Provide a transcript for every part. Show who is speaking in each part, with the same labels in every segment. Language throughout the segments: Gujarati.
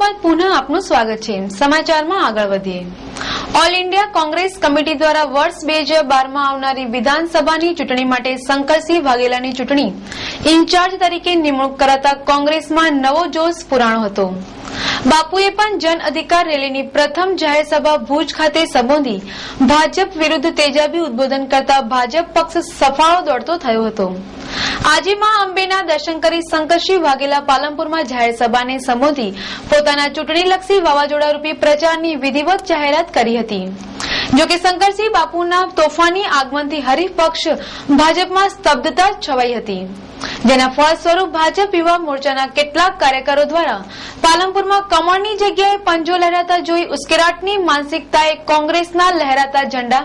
Speaker 1: બાદ પુનઃ આપનું સ્વાગત છે। સમાચારમાં આગળ વધીએ। ઓલ ઇન્ડિયા કોંગ્રેસ કમિટી દ્વારા વર્ષ 2012માં આવનારી વિધાનસભાની ચૂંટણી માટે શંકરસિંહ વાઘેલાની ચૂંટણી ઇન્ચાર્જ તરીકે નિમણૂક કરાતા કોંગ્રેસમાં નવો જોશ પુરાણો હતો। બાપુએ પણ જન અધિકાર રેલીની પ્રથમ જાહેર સભા ભુજ ખાતે સંબોધી ભાજપ વિરુદ્ધ તેજાબી ઉદબોધન કરતા ભાજપ પક્ષ સફાળો દોડતો થયો હતો। આજે માં અંબેના દર્શન કરી શંકરસિંહ વાઘેલા પાલનપુરમાં જાહેર સભાને સંબોધી પોતાના ચૂંટણીલક્ષી વાવાઝોડારૂપી પ્રચારની વિધિવત જાહેરાત કરી હતી। જોકે શંકરસિંહ બાપુના તોફાની આગમનથી હરીફ પક્ષ ભાજપમાં સ્તબ્ધતા છવાઈ હતી, જેના ફળસ્વરૂપ ભાજપ યુવા મોરચાના કેટલાક કાર્યકરો દ્વારા પાલનપુરમાં કમળની જગ્યાએ પંજો લહેરાતા જોઈ ઉશ્કેરાટની માનસિકતાએ કોંગ્રેસના લહેરાતા ઝંડા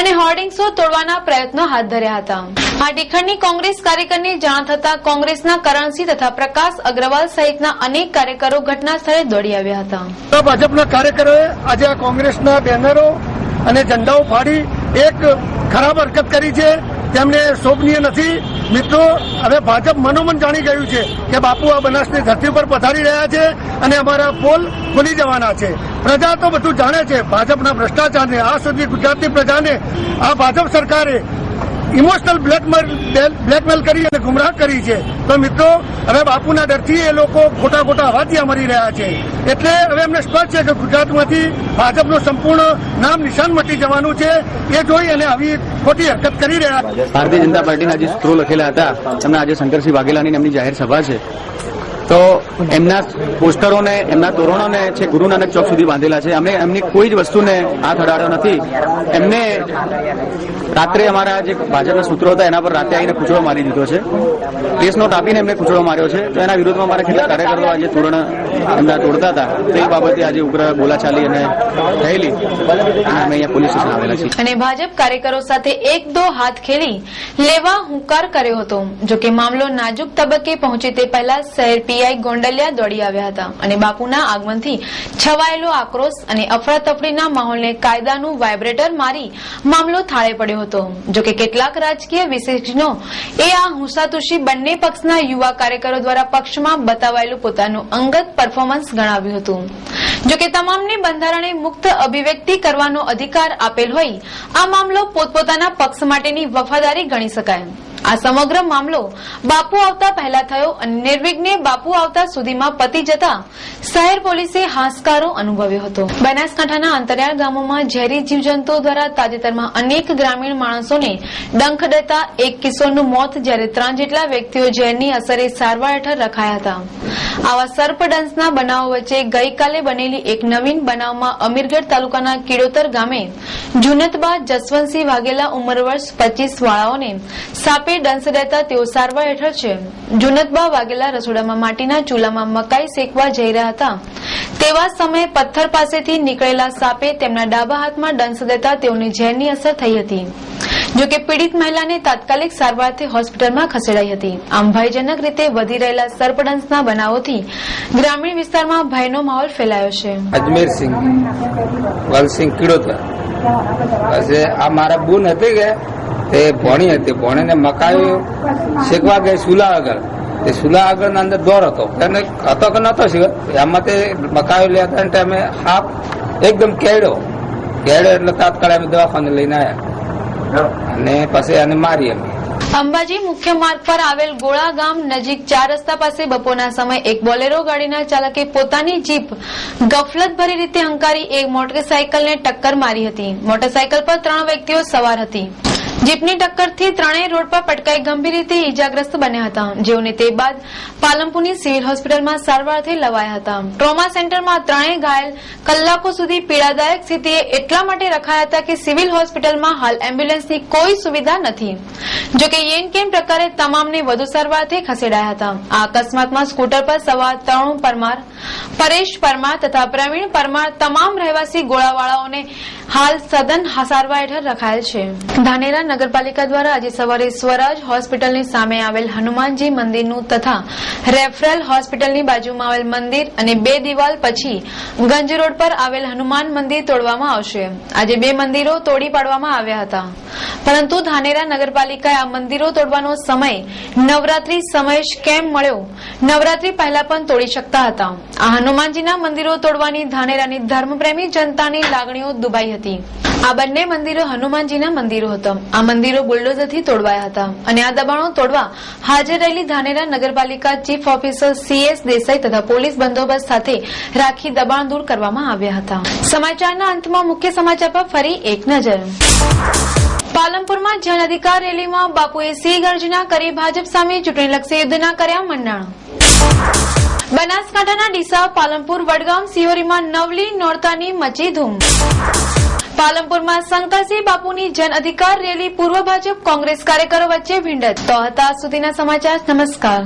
Speaker 1: અને હોર્ડિંગ્સો તોડવાના પ્રયત્નો હાથ ધર્યા હતા। આ ટીખળની કોંગ્રેસ કાર્યકરને જાણ થતા કોંગ્રેસના કરણસિંહ તથા પ્રકાશ અગ્રવાલ સહિતના અનેક કાર્યકરો ઘટના સ્થળે દોડી આવ્યા હતા।
Speaker 2: ભાજપના કાર્યકરોએ આજે આ કોંગ્રેસના બેનરો અને ઝંડાઓ ફાડી એક ખરાબ હરકત કરી છે, તેમને શોભનીય નથી। મિત્રો, હવે ભાજપ મનોમન જાણી ગયું છે કે બાપુ આ બનાસની ધરતી પર પધારી રહ્યા છે અને અમારા પોલ ખુલી જવાના છે। પ્રજા તો બધું જાણે છે ભાજપના ભ્રષ્ટાચારને। આ સુધી ગુજરાતની પ્રજાને આ ભાજપ સરકારે ઇમોશનલ બ્લેકમેલ કરી અને ગુમરાહ કરી છે। તો મિત્રો, હવે બાપુના ડરથી એ લોકો ખોટા ખોટા અવાજિયા મરી રહ્યા છે। એટલે હવે એમને સ્પષ્ટ છે કે ગુજરાતમાંથી ભાજપનું સંપૂર્ણ નામ નિશાન મટી જવાનું છે। એ જોઈ અને આવી ખોટી હરકત કરી રહ્યા છે।
Speaker 3: ભારતીય જનતા પાર્ટીના જે સૂત્રો લખેલા હતા એમના આજે શંકરસિંહ વાઘેલાની એમની જાહેર સભા છે, તો એમના પોસ્ટરોને એમના તોરણોને છે ગુરુ નાનક ચોક સુધી બાંધેલા છે। અમે એમની કોઈ જ વસ્તુને હાથ અડાડ્યો નથી। એમને રાત્રે અમારા જે ભાજપના સૂત્રો હતા એના પર રાતે આવીને કૂચડો મારી દીધો છે। પ્રેસ નોટ આપીને એમને કૂચડો માર્યો છે। તો એના વિરોધમાં મારા કેટલાક કાર્યકરો આજે તોરણ એમના તોડતા હતા, તે બાબતે આજે ઉગ્ર બોલાચાલી અને થયેલી અને અમે અહીંયા પોલીસ સ્ટેશન આવેલા છીએ।
Speaker 1: અને ભાજપ કાર્યકરો સાથે એક દો હાથ ખેલી લેવા હુંકાર કર્યો હતો। જોકે મામલો નાજુક તબક્કે પહોંચે તે પહેલા શહેર પીઆઈ ગોંડલિયા દોડી આવ્યા હતા અને બાપુના આગમનથી છવાયેલો આક્રોશ અને અફરાતફરીના માહોલને કાયદાનું વાઇબ્રેટર મારી મામલો થાળે પડ્યો હતો। જોકે કેટલાક રાજકીય વિશેષજ્ઞો એ આ હુંસાતુશી બંને પક્ષના યુવા કાર્યકરો દ્વારા પક્ષમાં બતાવાયેલું પોતાનું અંગત પરફોર્મન્સ ગણાવ્યું હતું। જોકે તમામને બંધારણે મુક્ત અભિવ્યક્તિ કરવાનો અધિકાર આપેલ હોય આ મામલો પોતપોતાના પક્ષ માટેની વફાદારી ગણી શકાય। આ સમગ્ર મામલો બાપુ આવતા પહેલા થયો અને નિર્વિઘ્ને બાપુ આવતા સુધીમાં પતી જતા શહેર પોલીસે હાશકારો અનુભવ્યો હતો। બનાસકાંઠાના અંતરિયાળ ગામોમાં ઝેરી જીવજંતુઓ દ્વારા તાજેતરમાં અનેક ગ્રામીણ માણસોને ડંખ દેતા એક કિશોરનું મોત, જ્યારે 3 જેટલા વ્યક્તિઓ ઝેરની અસરે સારવાર હેઠળ રખાયા હતા। આવા સર્પદંશના બનાવો વચ્ચે ગઈકાલે બનેલી એક નવીન બનાવમાં અમીરગઢ તાલુકાના કિડોતર ગામે જુનતબા જસવંતસિંહ વાઘેલા ઉંમર વર્ષ 25 વાળાઓને સાપે દંશ દેતા તેઓ સારવાર હેઠળ છે। જુનતબા વાઘેલા રસોડામાં માટીના ચૂલામાં મકાઈ શેકવા જઈ રહ્યા હતા, તેવા સમયે પથ્થર પાસેથી નીકળેલા સાપે તેમના ડાબા હાથમાં દંશ દેતા તેઓને ઝેરની અસર થઈ હતી। જોકે પીડિત મહિલાને તાત્કાલિક સારવારથી હોસ્પિટલમાં ખસેડાઈ હતી। આમ ભયજનક રીતે વધી રહેલા સર્પદંશના બનાવોથી ગ્રામીણ વિસ્તારમાં ભયનો માહોલ ફેલાયો છે।
Speaker 4: અજમેરસિંહ વલસિંહ કિડોતર પછી આ મારા બૂન હતી કે તે ભોણી હતી, ભોણીને મકાઈ શેકવા ગઈ સુલા આગળ, તે સુલા આગળ ના અંદર દોર હતો કે નતો એમાં તે મકાઈ લેતા ટાઈમે હાફ એકદમ કેડ્યો એટલે તાત્કાલિક અમે દવાખાને લઈને આવ્યા અને પછી એને મારી અમે।
Speaker 1: અંબાજી મુખ્ય માર્ગ પર આવેલ ગોળા ગામ નજીક 4 રસ્તા પાસે બપોરના સમયે એક બોલેરો ગાડીના ચાલકે પોતાની જીપ ગફલતભરી રીતે હંકારી એક મોટરસાયકલને ટક્કર મારી હતી। મોટરસાયકલ પર 3 વ્યક્તિઓ સવાર હતી। જીપની ટક્કરથી ત્રણેય રોડ પર પટકાઈ ગંભીર રીતે ઇજાગ્રસ્ત બન્યા હતા, જેઓને તે બાદ પાલનપુરની સિવિલ હોસ્પિટલમાં સારવારથી લવાયા હતા। ટ્રોમા સેન્ટરમાં ત્રણેય ઘાયલ કલાકો સુધી પીડાદાયક સ્થિતિએ એટલા માટે રખાયા હતા કે સિવિલ હોસ્પિટલમાં હાલ એમ્બ્યુલન્સની કોઈ સુવિધા નથી। જોકે યેન કેમ પ્રકારે તમામને વધુ સારવારથી ખસેડાયા હતા। આ અકસ્માતમાં સ્કૂટર પર સવાર તરુણ પરમાર, પરેશ પરમાર તથા પ્રવીણ પરમાર તમામ રહેવાસી ગોળાવાળાઓને હાલ સઘન સારવાર હેઠળ રખાયેલ છે। ધાનેરા નગરપાલિકા દ્વારા આજે સવારે સ્વરાજ હોસ્પિટલની સામે આવેલ હનુમાનજી મંદિરનું તથા રેફરલ હોસ્પિટલની બાજુમાં આવેલ મંદિર અને 2 દિવાલ પછી ગંજ રોડ પર આવેલ હનુમાન મંદિર તોડવામાં આવશે. આજે 2 મંદિરો તોડી પાડવામાં આવ્યા હતા, પરંતુ ધાનેરા નગરપાલિકાએ આ મંદિરો તોડવાનો સમય નવરાત્રી સમય જ કેમ મળ્યો? નવરાત્રી પહેલા પણ તોડી શકતા હતા. આ હનુમાનજીના મંદિરો તોડવાની ધાનેરાની ધર્મપ્રેમી જનતાની લાગણીઓ દુભાઈ હતી. આ બંને મંદિરો હનુમાનજીના મંદિરો હતા. આ મંદિરો બુલડોઝરથી તોડવાયા હતા અને આ દબાણો તોડવા હાજર રહેલી ધાનેરા નગરપાલિકા ચીફ ઓફિસર CS દેસાઈ તથા પોલીસ બંદોબસ્ત સાથે રાખી દબાણ દૂર કરવામાં આવ્યા હતા. સમાચારના અંતમાં મુખ્ય સમાચાર પર ફરી એક નજર. પાલનપુરમાં જન અધિકાર રેલીમાં બાપુએ સિંહ ગર્જના કરી ભાજપ સામે ચૂંટણીલક્ષી યુદ્ધના કર્યા મંડાણ. બનાસકાંઠાના ડીસા, પાલનપુર, વડગામ, સિહોરીમાં નવલી નોરતાની મચી ધૂમ. પાલનપુરમાં શંકરસિંહ બાપુની જન અધિકાર રેલી, પૂર્વ ભાજપ કોંગ્રેસ કાર્યકરો વચ્ચે ભીંડત. તો હતા સુધીના સમાચાર. નમસ્કાર.